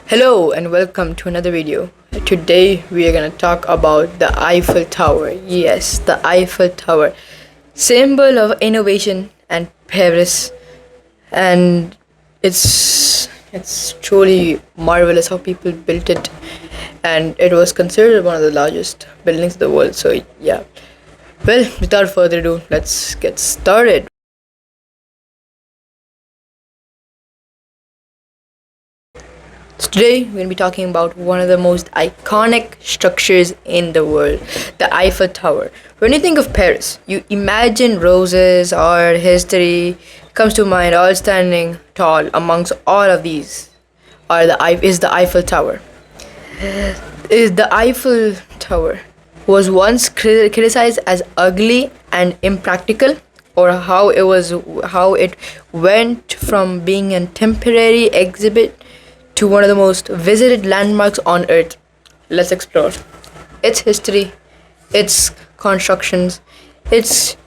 Hello and welcome to another video. Today we are going to talk about the Eiffel Tower. Yes, the Eiffel Tower, symbol of innovation and Paris, and it's truly marvelous how people built it, and it was considered one of the largest buildings in the world. So yeah, well, without further ado, let's get started. So today we're going to be talking about one of the most iconic structures in the world, the Eiffel Tower. When you think of Paris, you imagine roses or history comes to mind, all standing tall. Amongst all of these is the Eiffel Tower. Is the Eiffel Tower was once criticized as ugly and impractical, or how it went from being a temporary exhibit to one of the most visited landmarks on earth. Let's explore its history, its constructions, its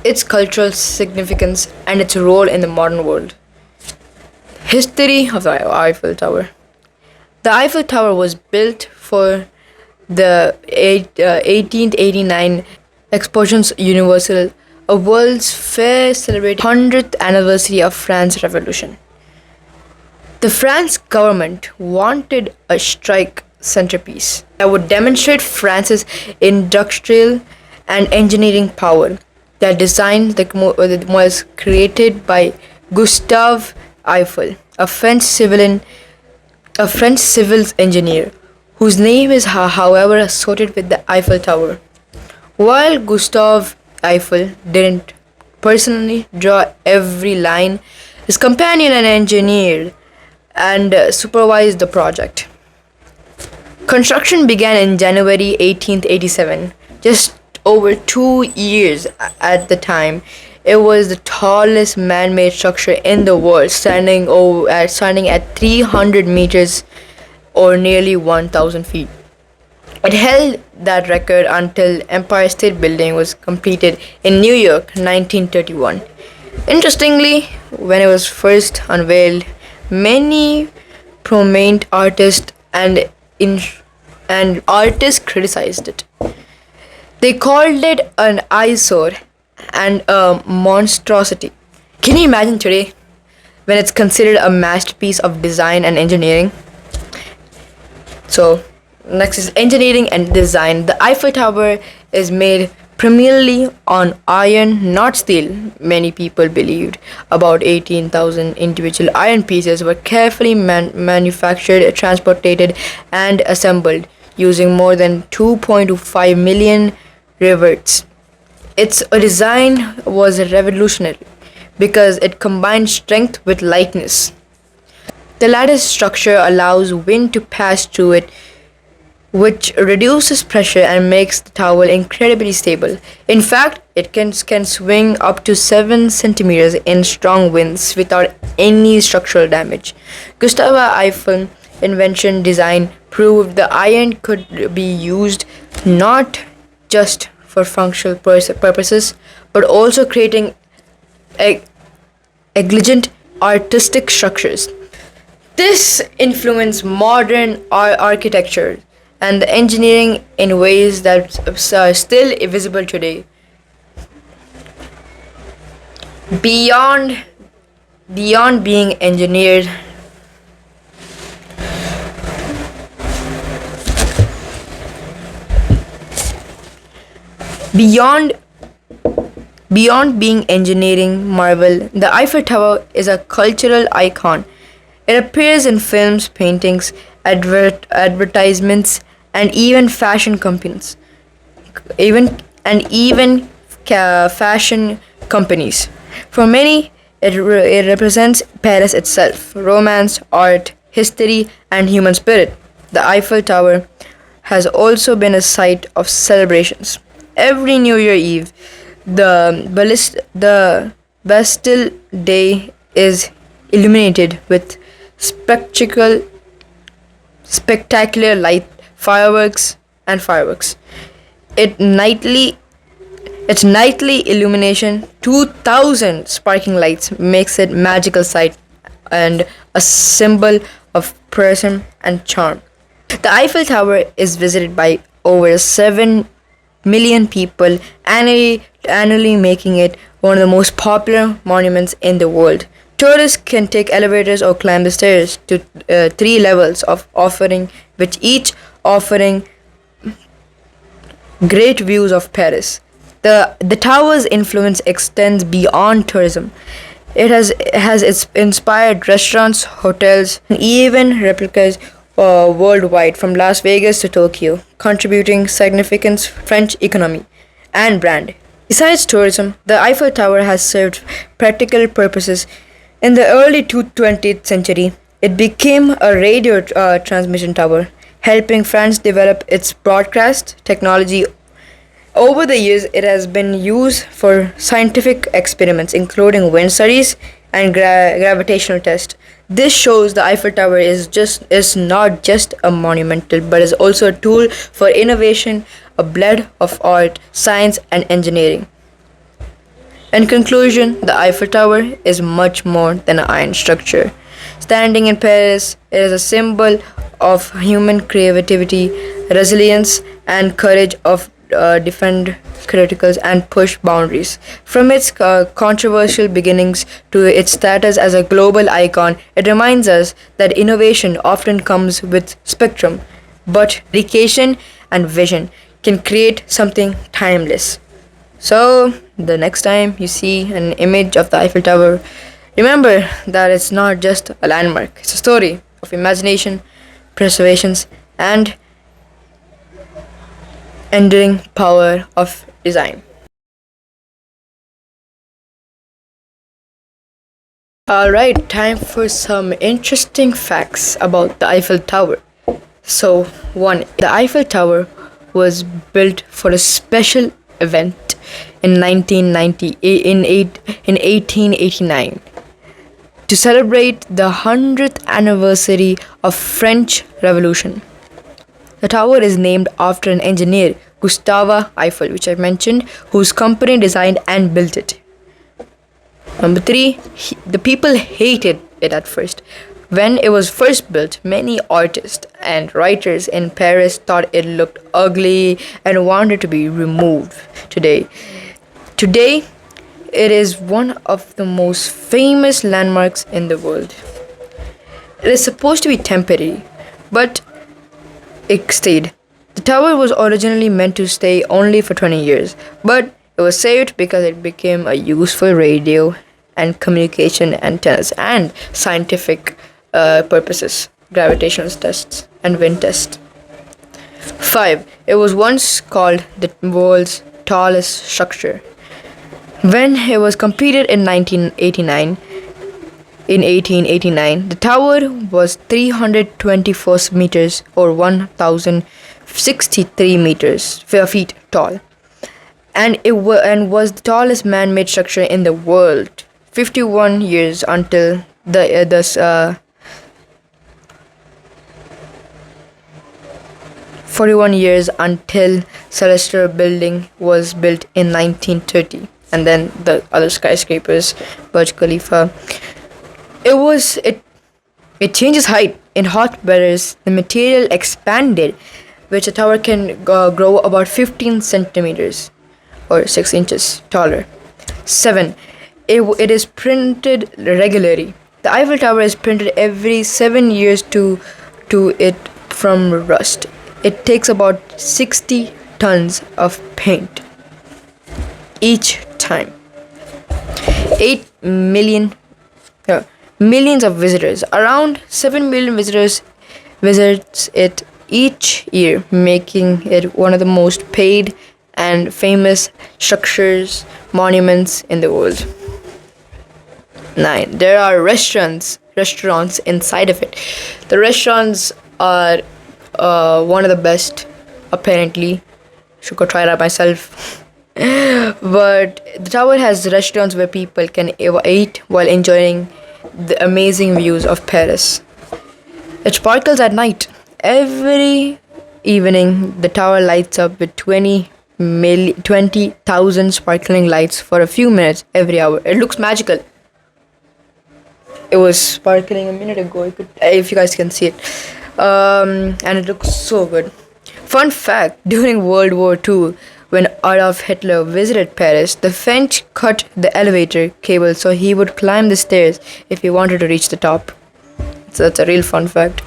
its cultural significance, and its role in the modern world. History of the Eiffel Tower. The Eiffel Tower was built for the 1889 Expositions Universelle, a World's Fair celebrating 100th anniversary of France's Revolution. The French government wanted a strike centerpiece that would demonstrate France's industrial and engineering power. The design was created by Gustave Eiffel, a French civil engineer, whose name is however associated with the Eiffel Tower. While Gustave Eiffel didn't personally draw every line, his companion and engineer and supervised the project. Construction began in January 1887, just over 2 years at the time. It was the tallest man-made structure in the world, standing at 300 meters or nearly 1,000 feet. It held that record until Empire State Building was completed in New York, 1931. Interestingly, when it was first unveiled, many prominent artists and artists criticized it. They called it an eyesore and a monstrosity. Can you imagine today when it's considered a masterpiece of design and engineering? So, next is engineering and design. The Eiffel Tower is made primarily on iron, not steel. Many people believed about 18,000 individual iron pieces were carefully manufactured, transported, and assembled using more than 2.5 million rivets. Its design was revolutionary because it combined strength with lightness. The lattice structure allows wind to pass through it, which reduces pressure and makes the tower incredibly stable. In fact, it can swing up to 7 centimeters in strong winds without any structural damage. Gustave Eiffel's invention design proved the iron could be used not just for functional purposes, but also creating elegant artistic structures. This influenced modern architecture and the engineering in ways that are still visible today. Beyond being engineered, beyond being engineering marvel, the Eiffel Tower is a cultural icon. It appears in films, paintings, advertisements, and even fashion companies. Fashion companies. For many, it represents Paris itself, romance, art, history, and human spirit. The Eiffel Tower has also been a site of celebrations. Every New Year Eve, the Bastille Day is illuminated with spectacular light fireworks. It nightly Its nightly illumination, 2,000 sparkling lights, makes it magical sight and a symbol of presence and charm. The Eiffel Tower is visited by over 7 million people annually, making it one of the most popular monuments in the world. Tourists can take elevators or climb the stairs to 3 levels of offering, which each offering great views of Paris. The tower's influence extends beyond tourism. It has inspired restaurants, hotels, and even replicas worldwide from Las Vegas to Tokyo, contributing significant French economy and brand. Besides tourism, the Eiffel Tower has served practical purposes. In the early 20th century, it became a radio transmission tower, helping France develop its broadcast technology. Over the years, it has been used for scientific experiments, including wind studies and gravitational tests. This shows the Eiffel Tower is not just a monumental, but is also a tool for innovation, a blend of art, science, and engineering. In conclusion, the Eiffel Tower is much more than an iron structure. Standing in Paris, it is a symbol of human creativity, resilience, and courage of defend criticals and push boundaries. From its controversial beginnings to its status as a global icon, it reminds us that innovation often comes with spectrum, but dedication and vision can create something timeless. So, the next time you see an image of the Eiffel Tower, remember that it's not just a landmark, it's a story of imagination, preservation, and enduring power of design. Alright, time for some interesting facts about the Eiffel Tower. So, 1. The Eiffel Tower was built for a special event in 1889 to celebrate the 100th anniversary of French Revolution. The tower is named after an engineer, Gustave Eiffel, which I mentioned, whose company designed and built it. Number 3, the people hated it at first. When it was first built, many artists and writers in Paris thought it looked ugly and wanted to be removed. Today, it is one of the most famous landmarks in the world. It is supposed to be temporary, but it stayed. The tower was originally meant to stay only for 20 years, but it was saved because it became a useful radio and communication antennas and scientific purposes, gravitational tests and wind tests. 5. It was once called the world's tallest structure. When it was completed in 1889, the tower was 324 meters or 1,063 feet tall, and was the tallest man-made structure in the world. 51 years until the 41 years until Celestial Building was built in 1930, and then the other skyscrapers, Burj Khalifa. It changes height in hot weathers. The material expanded, which a tower can grow about 15 centimeters or 6 inches taller. 7. It is printed regularly. The Eiffel Tower is printed every 7 years to it from rust. It takes about 60 tons of paint each time. 8 million millions of visitors. Around 7 million visitors visits it each year, making it one of the most paid and famous structures, monuments in the world. 9. There are restaurants inside of it. The restaurants are one of the best, apparently. Should go try it out myself. But the tower has restaurants where people can eat while enjoying the amazing views of Paris. It sparkles at night. Every evening, the tower lights up with 20,000 sparkling lights for a few minutes every hour. It looks magical. It was sparkling a minute ago. If you guys can see it, and it looks so good. Fun fact: during World War II, when Adolf Hitler visited Paris, the French cut the elevator cable so he would climb the stairs if he wanted to reach the top. So that's a real fun fact.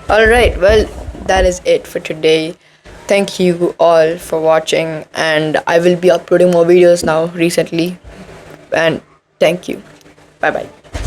Alright, well, that is it for today. Thank you all for watching, and I will be uploading more videos now recently. And thank you. Bye bye.